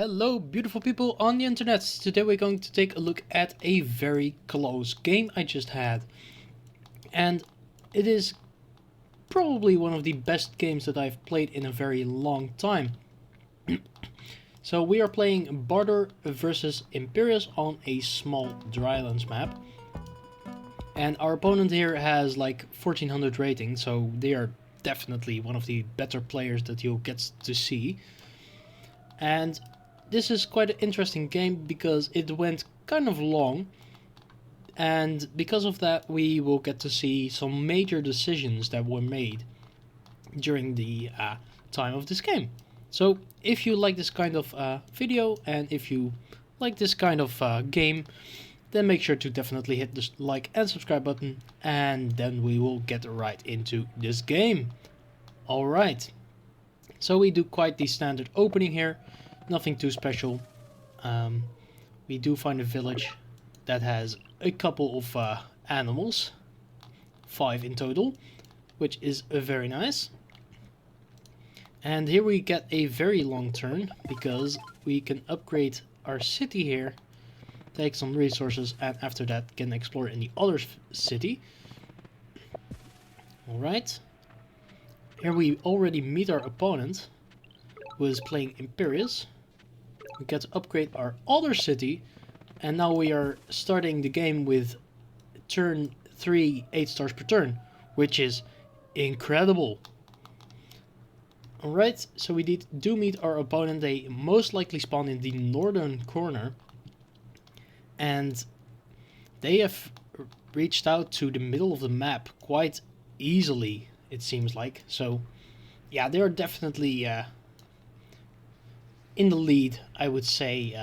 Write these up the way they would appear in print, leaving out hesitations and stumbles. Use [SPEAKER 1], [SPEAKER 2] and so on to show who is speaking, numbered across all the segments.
[SPEAKER 1] Hello beautiful people on the internet. Today we're going to take a look at a very close game I just had. And it is probably one of the best games that I've played in a very long time. So we are playing Barter versus Imperius on a small drylands map. And our opponent here has like 1400 rating, so they are definitely one of the better players that you'll get to see. And this is quite an interesting game because it went kind of long, and because of that we will get to see some major decisions that were made during the time of this game. So if you like this kind of video and if you like this kind of game, then make sure to definitely hit the like and subscribe button, and then we will get right into this game. Alright, so we do quite the standard opening here. Nothing too special. We do find a village that has a couple of animals, 5 in total, which is very nice. And here we get a very long turn because we can upgrade our city here, take some resources, and after that can explore in the other city. Alright, here we already meet our opponent, who is playing Imperius. We get to upgrade our other city, and now we are starting the game with turn 3 8 stars per turn, which is incredible. Alright, so we do meet our opponent. They most likely spawn in the northern corner, and they have reached out to the middle of the map quite easily, it seems like. So yeah, they are definitely in the lead, I would say,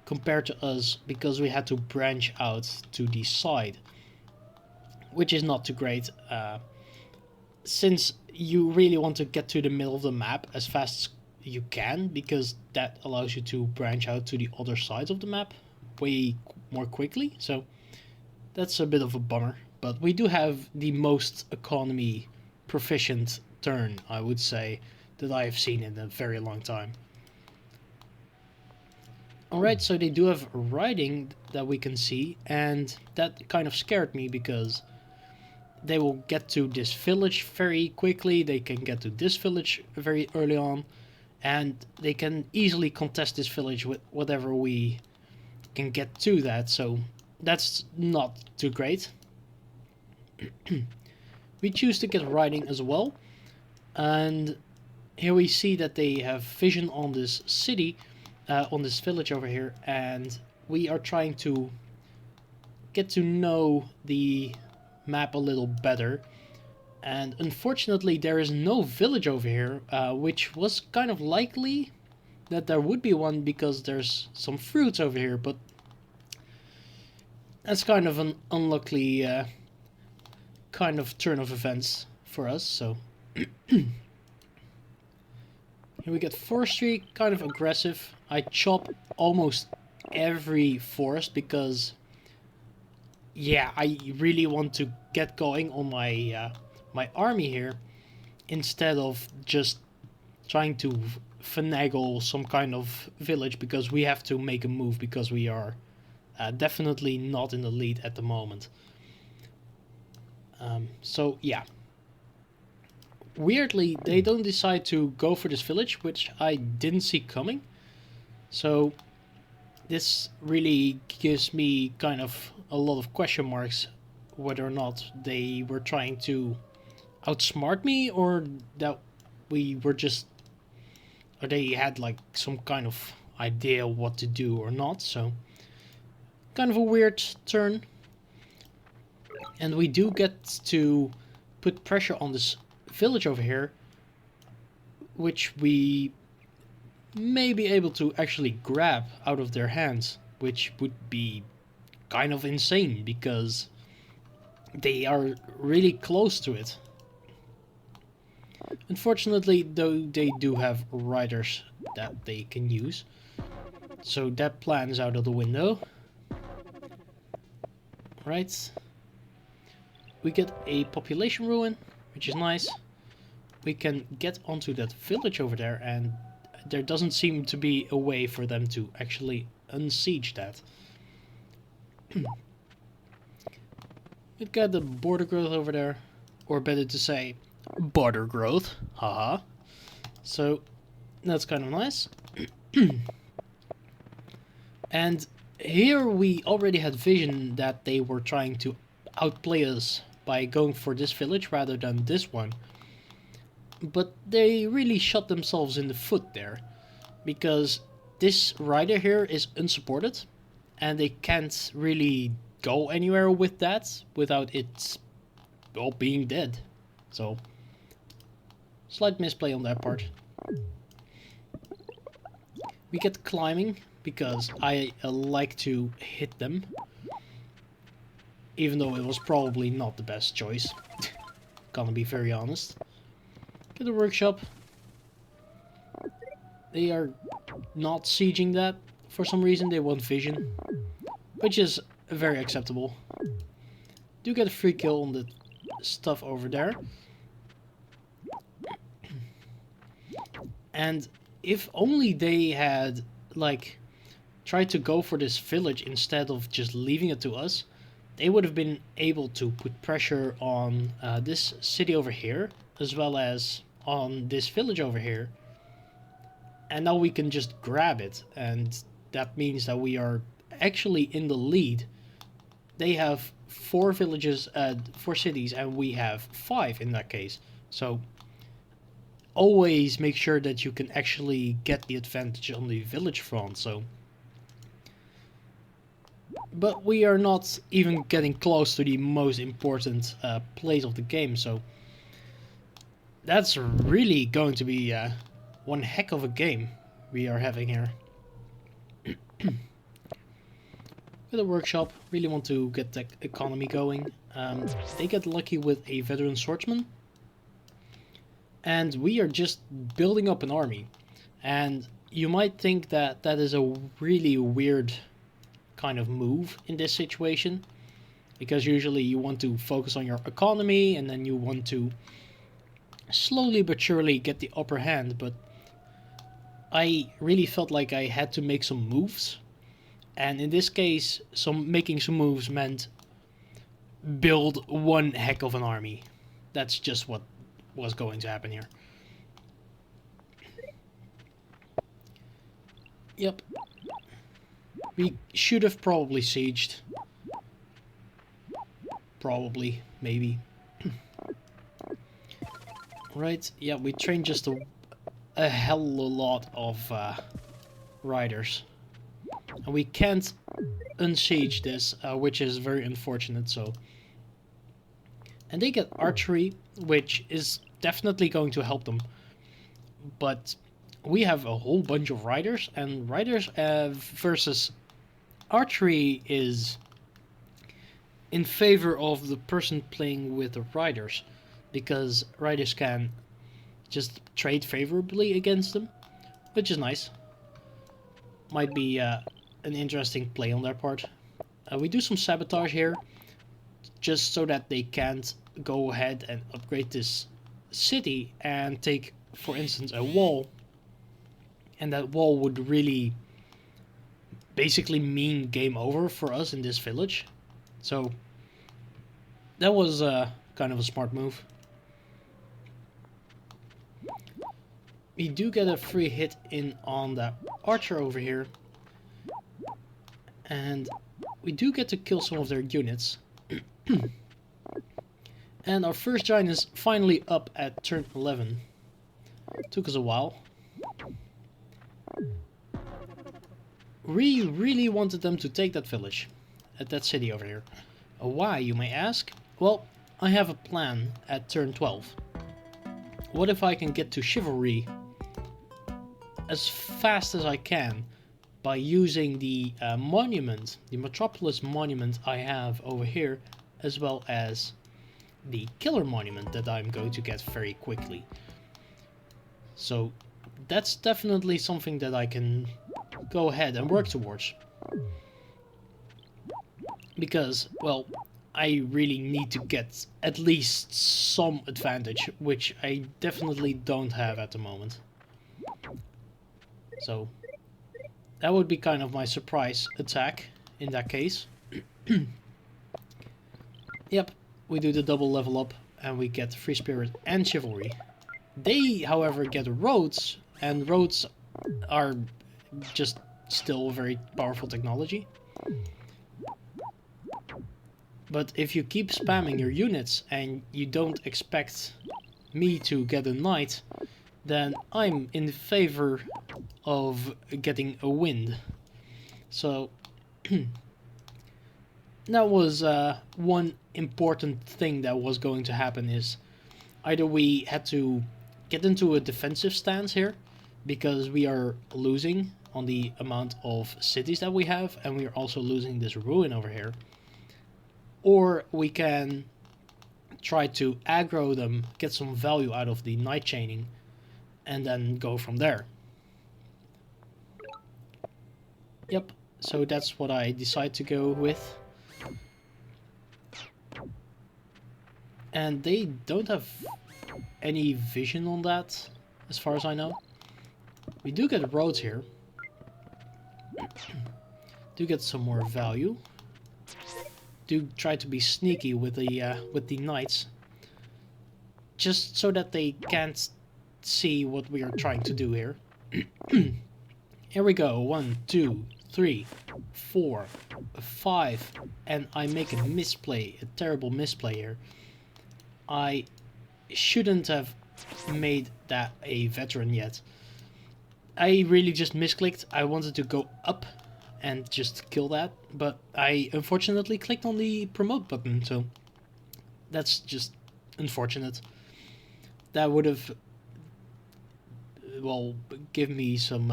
[SPEAKER 1] compared to us, because we had to branch out to the side, which is not too great, since you really want to get to the middle of the map as fast as you can, because that allows you to branch out to the other sides of the map way more quickly. So that's a bit of a bummer, but we do have the most economy proficient turn, I would say, that I have seen in a very long time. Alright, so they do have riding that we can see, and that kind of scared me because they will get to this village very quickly, they can get to this village very early on, and they can easily contest this village with whatever we can get to that, so that's not too great. We choose to get riding as well, and here we see that they have vision on this city, on this village over here, and we are trying to get to know the map a little better. And unfortunately there is no village over here, which was kind of likely that there would be one because there's some fruits over here, but that's kind of an unlucky kind of turn of events for us. So here we get forestry, kind of aggressive. I chop almost every forest because, yeah, I really want to get going on my my army here, instead of just trying to finagle some kind of village, because we have to make a move because we are definitely not in the lead at the moment. So yeah. Weirdly, they don't decide to go for this village, which I didn't see coming. So this really gives me kind of a lot of question marks whether or not they were trying to outsmart me, or that we were just, or they had like some kind of idea what to do or not. So kind of a weird turn. And we do get to put pressure on this village over here, which we may be able to actually grab out of their hands, which would be kind of insane because they are really close to it. Unfortunately, though, they do have riders that they can use, so that plan is out of the window. Right, we get a population ruin, which is nice. We can get onto that village over there, and there doesn't seem to be a way for them to actually unsiege that. We've got the border growth over there, or better to say, border growth, haha. So that's kind of nice. And here we already had vision that they were trying to outplay us by going for this village rather than this one. But they really shot themselves in the foot there, because this rider here is unsupported, and they can't really go anywhere with that without it all being dead. So, slight misplay on that part. We get climbing, because I like to hit them, even though it was probably not the best choice. Gonna be very honest. Get the workshop. They are not sieging that for some reason. They want vision, which is very acceptable. Do get a free kill on the stuff over there. And if only they had like tried to go for this village instead of just leaving it to us, they would have been able to put pressure on this city over here, as well as on this village over here. And now we can just grab it, and that means that we are actually in the lead. They have 4 villages, 4 cities, and we have 5 in that case. So always make sure that you can actually get the advantage on the village front. So, but we are not even getting close to the most important place of the game, so that's really going to be one heck of a game we are having here. With a workshop, really want to get the economy going. They get lucky with a veteran swordsman, and we are just building up an army. And you might think that that is a really weird kind of move in this situation, because usually you want to focus on your economy and then you want to slowly but surely get the upper hand, but I really felt like I had to make some moves, and in this case making some moves meant build one heck of an army. That's just what was going to happen here. Yep. We should have probably sieged. Probably, maybe. Right, yeah, we trained just a hell of a lot of riders. And we can't unsiege this, which is very unfortunate, so. And they get archery, which is definitely going to help them. But we have a whole bunch of riders, and riders versus archery is in favor of the person playing with the riders, because riders can just trade favorably against them, which is nice. Might be an interesting play on their part. We do some sabotage here, just so that they can't go ahead and upgrade this city and take, for instance, a wall. And that wall would really basically mean game over for us in this village. So that was kind of a smart move. We do get a free hit in on that archer over here. And we do get to kill some of their units. And our first giant is finally up at turn 11. Took us a while. We really wanted them to take that village, at that city over here. Why, you may ask? Well, I have a plan at turn 12. What if I can get to Chivalry as fast as I can by using the monument, the Metropolis monument I have over here, as well as the Killer monument that I'm going to get very quickly. So that's definitely something that I can go ahead and work towards. Because, well, I really need to get at least some advantage, which I definitely don't have at the moment. So that would be kind of my surprise attack in that case. Yep, we do the double level up and we get Free Spirit and Chivalry. They, however, get roads, and roads are just still very powerful technology. But if you keep spamming your units and you don't expect me to get a knight, then I'm in favor of getting a wind. So that was one important thing that was going to happen, is either we had to get into a defensive stance here because we are losing on the amount of cities that we have, and we are also losing this ruin over here, or we can try to aggro them, get some value out of the knight chaining, and then go from there. Yep, so that's what I decide to go with. And they don't have any vision on that, as far as I know. We do get roads here. Do get some more value. Do try to be sneaky with the knights, just so that they can't see what we are trying to do here. Here we go. 1, 2, 3, 4, 5, and I make a misplay, a terrible misplay here. I shouldn't have made that a veteran yet. I really just misclicked. I wanted to go up and just kill that, but I unfortunately clicked on the promote button, so that's just unfortunate. That would have, well, give me some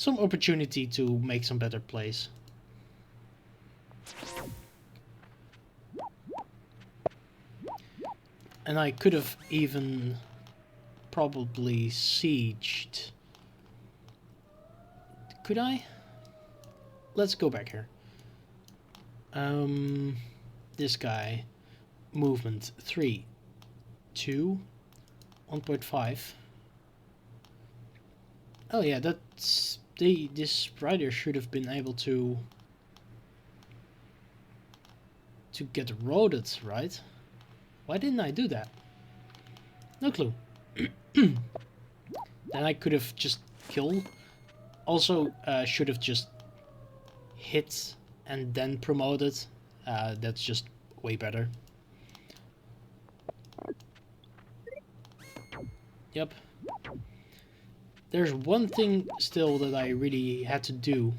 [SPEAKER 1] opportunity to make some better plays. And I could have even probably sieged. Could I? Let's go back here. This guy. Movement 3, 2, 1.5. Oh yeah, that's this rider should have been able to get roaded, right? Why didn't I do that? No clue. Then I could have just killed. Also, should have just hit and then promoted. That's just way better. Yep. There's one thing still that I really had to do.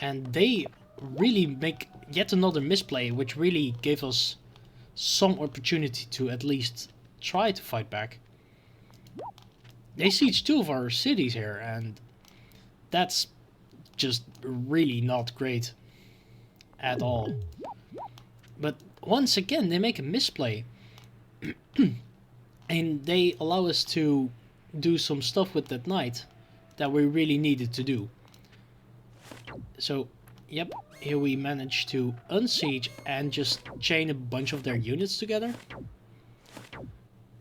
[SPEAKER 1] And they really make yet another misplay, which really gave us some opportunity to at least try to fight back. They siege 2 of our cities here, and that's just really not great at all. But once again, they make a misplay. And they allow us to do some stuff with that knight that we really needed to do. So, yep, here we managed to unsiege and just chain a bunch of their units together.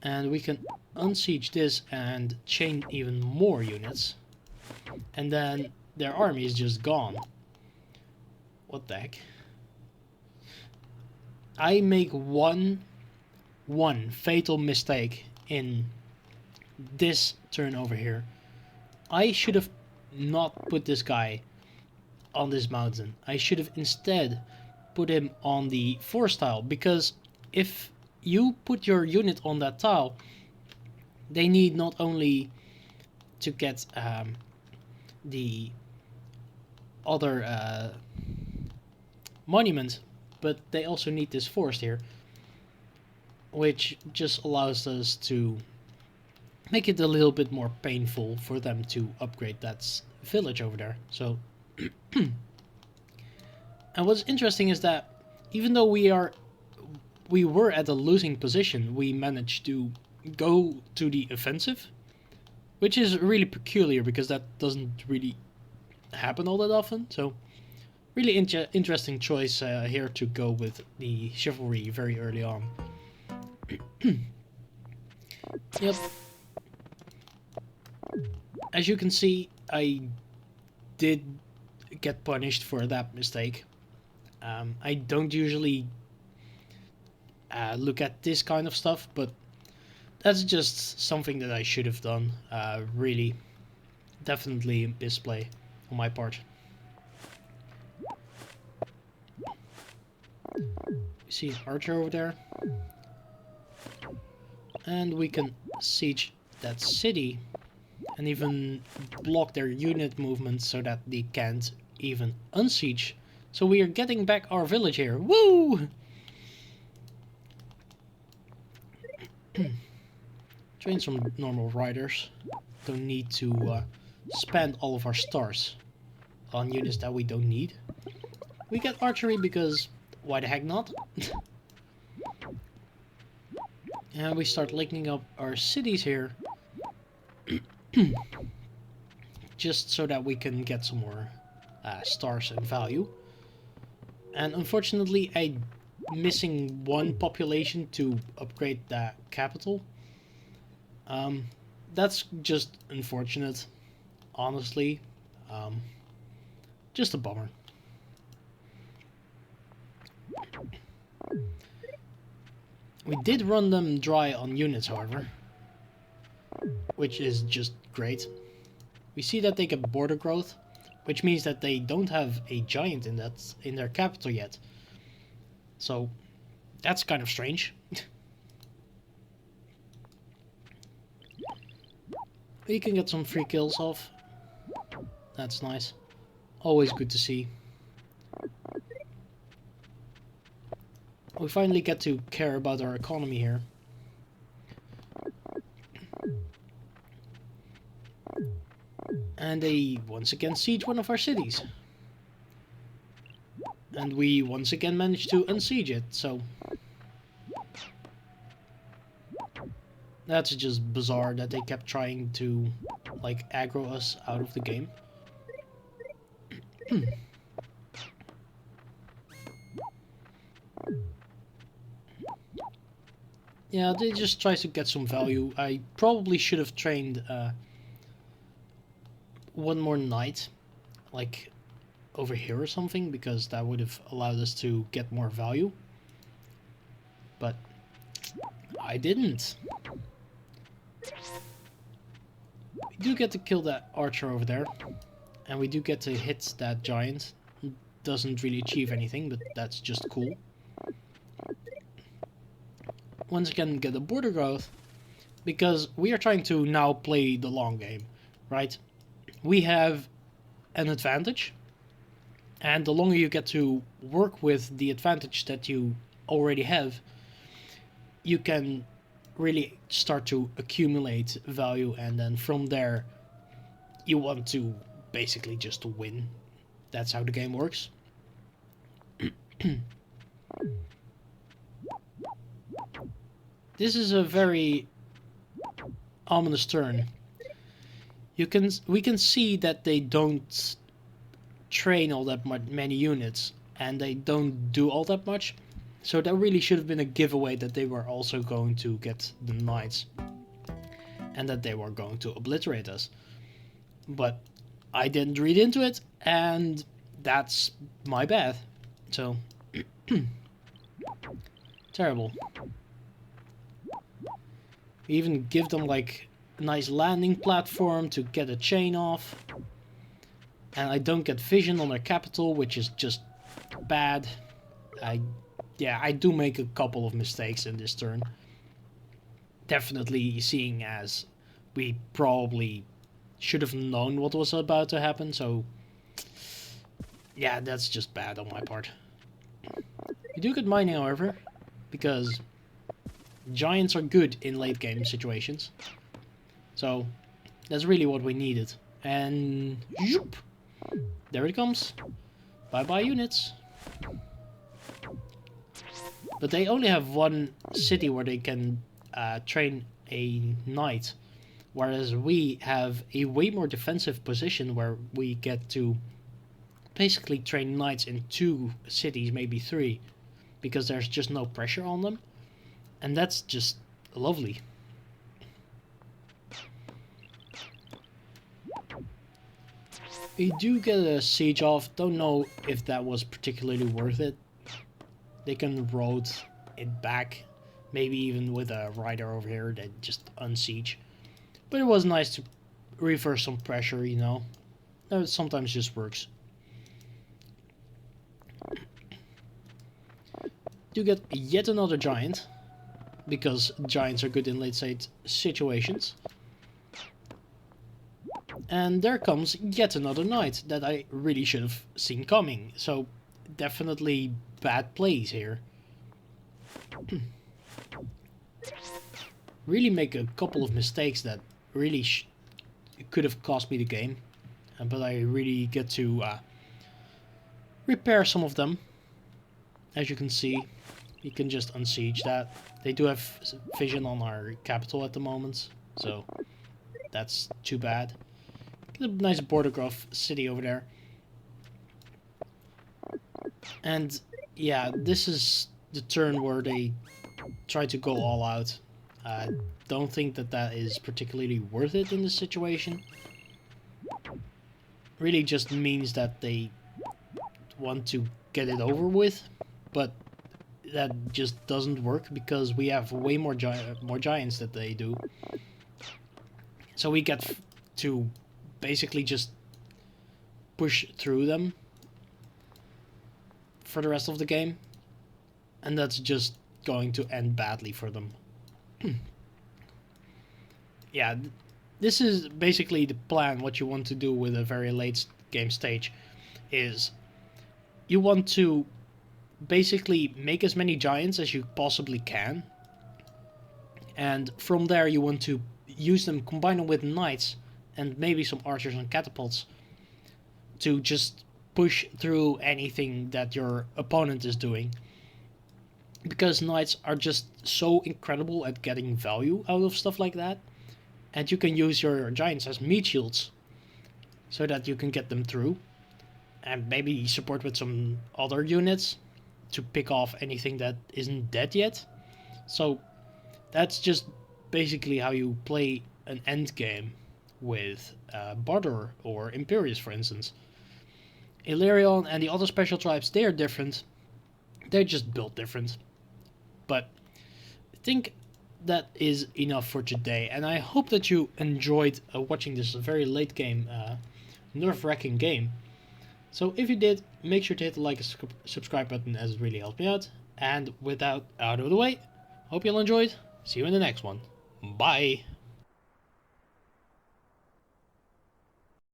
[SPEAKER 1] And we can unsiege this and chain even more units. And then their army is just gone. What the heck? I make one fatal mistake in this turn over here. I should have not put this guy on this mountain. I should have instead put him on the forest tile, because if you put your unit on that tile, they need not only to get the other monument, but they also need this forest here, which just allows us to make it a little bit more painful for them to upgrade that village over there. So and what's interesting is that even though we were at a losing position, we managed to go to the offensive, which is really peculiar because that doesn't really happen all that often. So really interesting choice here to go with the Chivalry very early on. Yep. as you can see, I did get punished for that mistake. I don't usually look at this kind of stuff, but that's just something that I should have done. Really, definitely a misplay on my part. You see an archer over there, and we can siege that city and even block their unit movement so that they can't even unsiege. So we are getting back our village here. Woo! Train some normal riders. Don't need to spend all of our stars on units that we don't need. We get archery because why the heck not? And we start linking up our cities here. Just so that we can get some more stars and value. And unfortunately, I'm missing one population to upgrade the capital. That's just unfortunate, honestly. Just a bummer. We did run them dry on units, however, which is just great. We see that they get border growth, which means that they don't have a giant in their capital yet. So that's kind of strange. We can get some free kills off. That's nice. Always good to see. We finally get to care about our economy here. And they once again siege one of our cities. And we once again managed to unsiege it, so... That's just bizarre that they kept trying to, like, aggro us out of the game. Yeah, they just try to get some value. I probably should have trained one more knight, like over here or something, because that would have allowed us to get more value. But I didn't. We do get to kill that archer over there, and we do get to hit that giant. It doesn't really achieve anything, but that's just cool. Once again, get a border growth, because we are trying to now play the long game, right? We have an advantage, and the longer you get to work with the advantage that you already have, you can really start to accumulate value, and then from there you want to basically just win. That's how the game works. This is a very ominous turn. We can see that they don't train all that many units, and they don't do all that much. So that really should have been a giveaway that they were also going to get the knights, and that they were going to obliterate us. But I didn't read into it, and that's my bad. So terrible. We even give them like a nice landing platform to get a chain off. And I don't get vision on their capital, which is just bad. I do make a couple of mistakes in this turn. Definitely seeing as we probably should have known what was about to happen, so yeah, that's just bad on my part. We do get mining, however, because giants are good in late game situations. So that's really what we needed. And zoop, there it comes. Bye bye units. But they only have one city where they can train a knight, whereas we have a way more defensive position where we get to basically train knights in 2 cities, maybe 3, because there's just no pressure on them. And that's just lovely. We do get a siege off. Don't know if that was particularly worth it. They can road it back. Maybe even with a rider over here that just unsiege. But it was nice to reverse some pressure, you know. That sometimes just works. Do get yet another giant. Because giants are good in late stage situations. And there comes yet another knight that I really should have seen coming. So definitely bad plays here. Really make a couple of mistakes that really could have cost me the game. But I really get to repair some of them. As you can see, you can just unsiege that. They do have vision on our capital at the moment, so that's too bad. Get a nice border growth city over there. And yeah, this is the turn where they try to go all out. I don't think that that is particularly worth it in this situation. Really just means that they want to get it over with, but that just doesn't work because we have way more giants that they do. So we get to basically just push through them for the rest of the game, and that's just going to end badly for them. Yeah, this is basically the plan. What you want to do with a very late game stage is you want to basically make as many giants as you possibly can, and from there you want to use them, combine them with knights and maybe some archers and catapults to just push through anything that your opponent is doing, because knights are just so incredible at getting value out of stuff like that, and you can use your giants as meat shields so that you can get them through, and maybe support with some other units to pick off anything that isn't dead yet. So that's just basically how you play an end game with Barter or Imperius, for instance. Illyrian and the other special tribes, they are different. They're just built different. But I think that is enough for today, and I hope that you enjoyed watching this very late game, nerve-wracking game. So if you did, make sure to hit the like and subscribe button, as it really helps me out. And with that out of the way, hope you all enjoyed. See you in the next one. Bye!